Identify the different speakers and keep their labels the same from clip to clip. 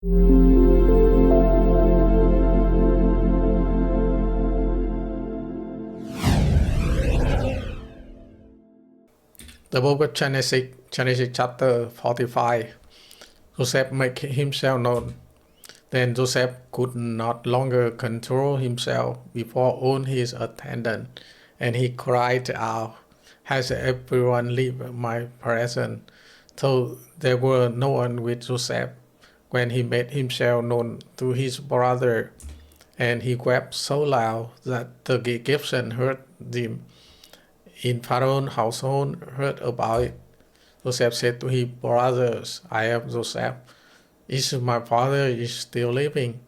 Speaker 1: The book of Genesis chapter 45. Joseph made himself known. Then Joseph could not longer control himself before all his attendants, and he cried out, "Has everyone left my presence?" So there were no one with Joseph when he made himself known to his brother, and he wept so loud that the Egyptians heard him. In Pharaoh's household heard about it. Joseph said to his brothers, "I am Joseph. Is my father is still living?"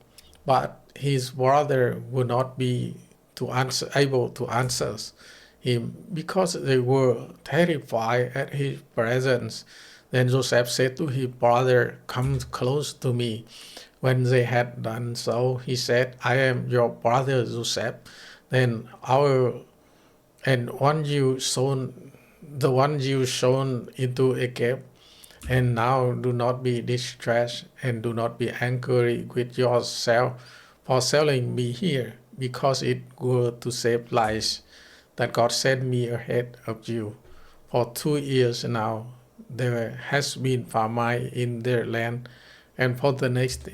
Speaker 1: But his brother would not be able to answer him because they were terrified at his presence. Then Joseph said to his brother, "Come close to me." When they had done so, he said, "I am your brother Joseph. Then the one you sown into Egypt. And now do not be distressed and do not be angry with yourself for selling me here, because it were to save lives that God sent me ahead of you. For 2 years now there has been famine in their land, and for the next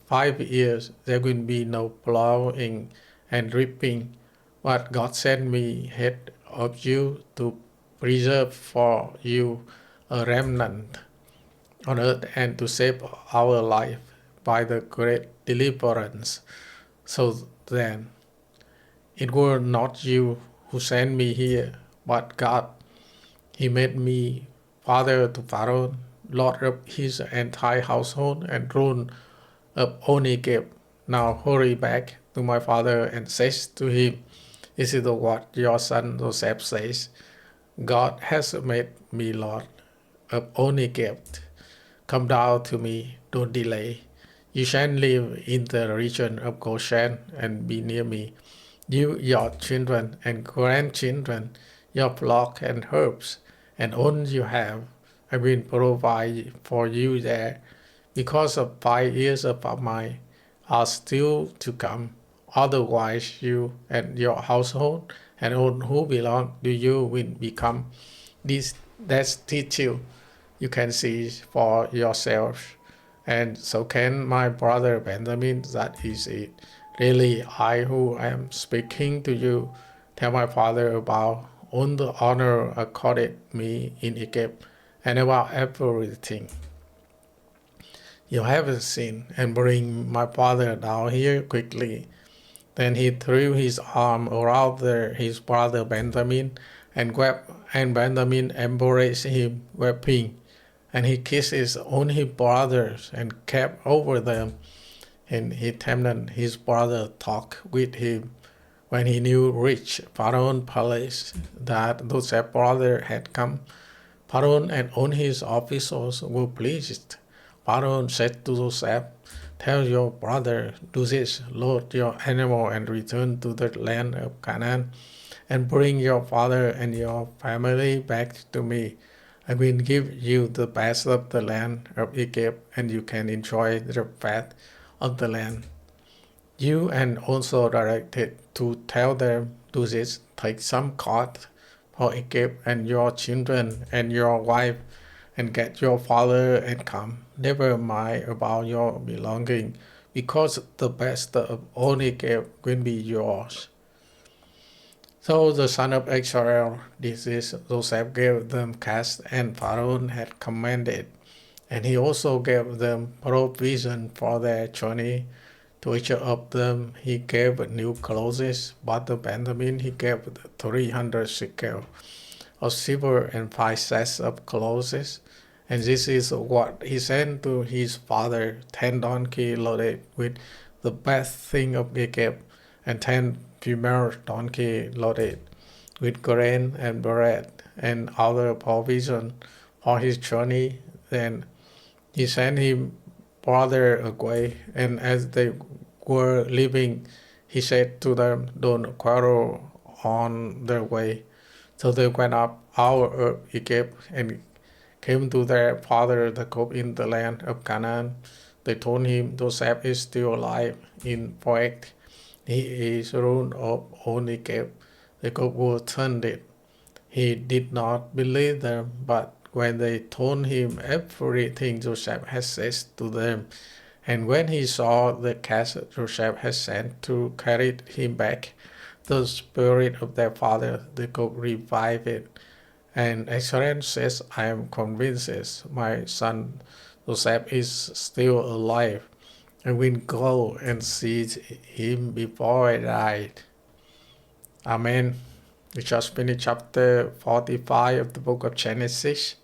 Speaker 1: 5 years there will be no plowing and reaping. But God sent me ahead of you to preserve for you a remnant on earth and to save our life by the great deliverance. So then, it were not you who sent me here, but God. He made me father to Pharaoh, lord of his entire household, and ruler of all Egypt. Now hurry back to my father and says to him, "This is what your son Joseph says. God has made me lord of all Egypt. Come down to me, don't delay. You shall live in the region of Goshen and be near me. You, your children and grandchildren, your flock and herds, and all you have. I will provide for you there, because of 5 years of famine are still to come. Otherwise, you and your household and all who belong to you will become destitute. You can see for yourself. And so can my brother Benjamin. That is it. Really, I who am speaking to you, tell my father about all the honor accorded me in Egypt and about everything you haven't seen, and bring my father down here quickly." Then he threw his arm around his brother Benjamin and wept, and Benjamin embraced him, weeping. And he kissed on his brothers and kept over them. And he tempted his brother talk with him. When he knew reached Pharaoh's palace that Joseph's brother had come, Pharaoh and all his officials were pleased. Pharaoh said to Joseph, "Tell your brother, do this, load your animal and return to the land of Canaan, and bring your father and your family back to me. I will give you the best of the land of Egypt, and you can enjoy the fat of the land." You and also directed to tell them, "Do this, take some cloth for Egypt and your children and your wife, and get your father and come. Never mind about your belonging, because the best of all Egypt will be yours." So the son of Israel did this. Joseph gave them cash, and Pharaoh had commanded, and he also gave them provision for their journey. To each of them he gave new clothes, but to Benjamin he gave 300 shekels of silver and 5 sets of clothes. And this is what he sent to his father: 10 donkeys loaded with the best thing of Egypt, and 10 female donkeys loaded with grain and bread and other provision for his journey. Then he sent his brother away, and as they were leaving, he said to them, "Don't quarrel on their way." So they went up out of Egypt and came to their father Jacob in the land of Canaan. they told him Joseph is still alive. In fact, he is ruled of only gave. The cook was turned it. He did not believe them, but when they told him everything Joseph had said to them, and when he saw the castle Joseph had sent to carry him back, the spirit of their father, the cook, revived it. And Excellence says, I am convinced my son Joseph is still alive, and will go and see him before I died. Amen. We just finished chapter 45 of the book of Genesis.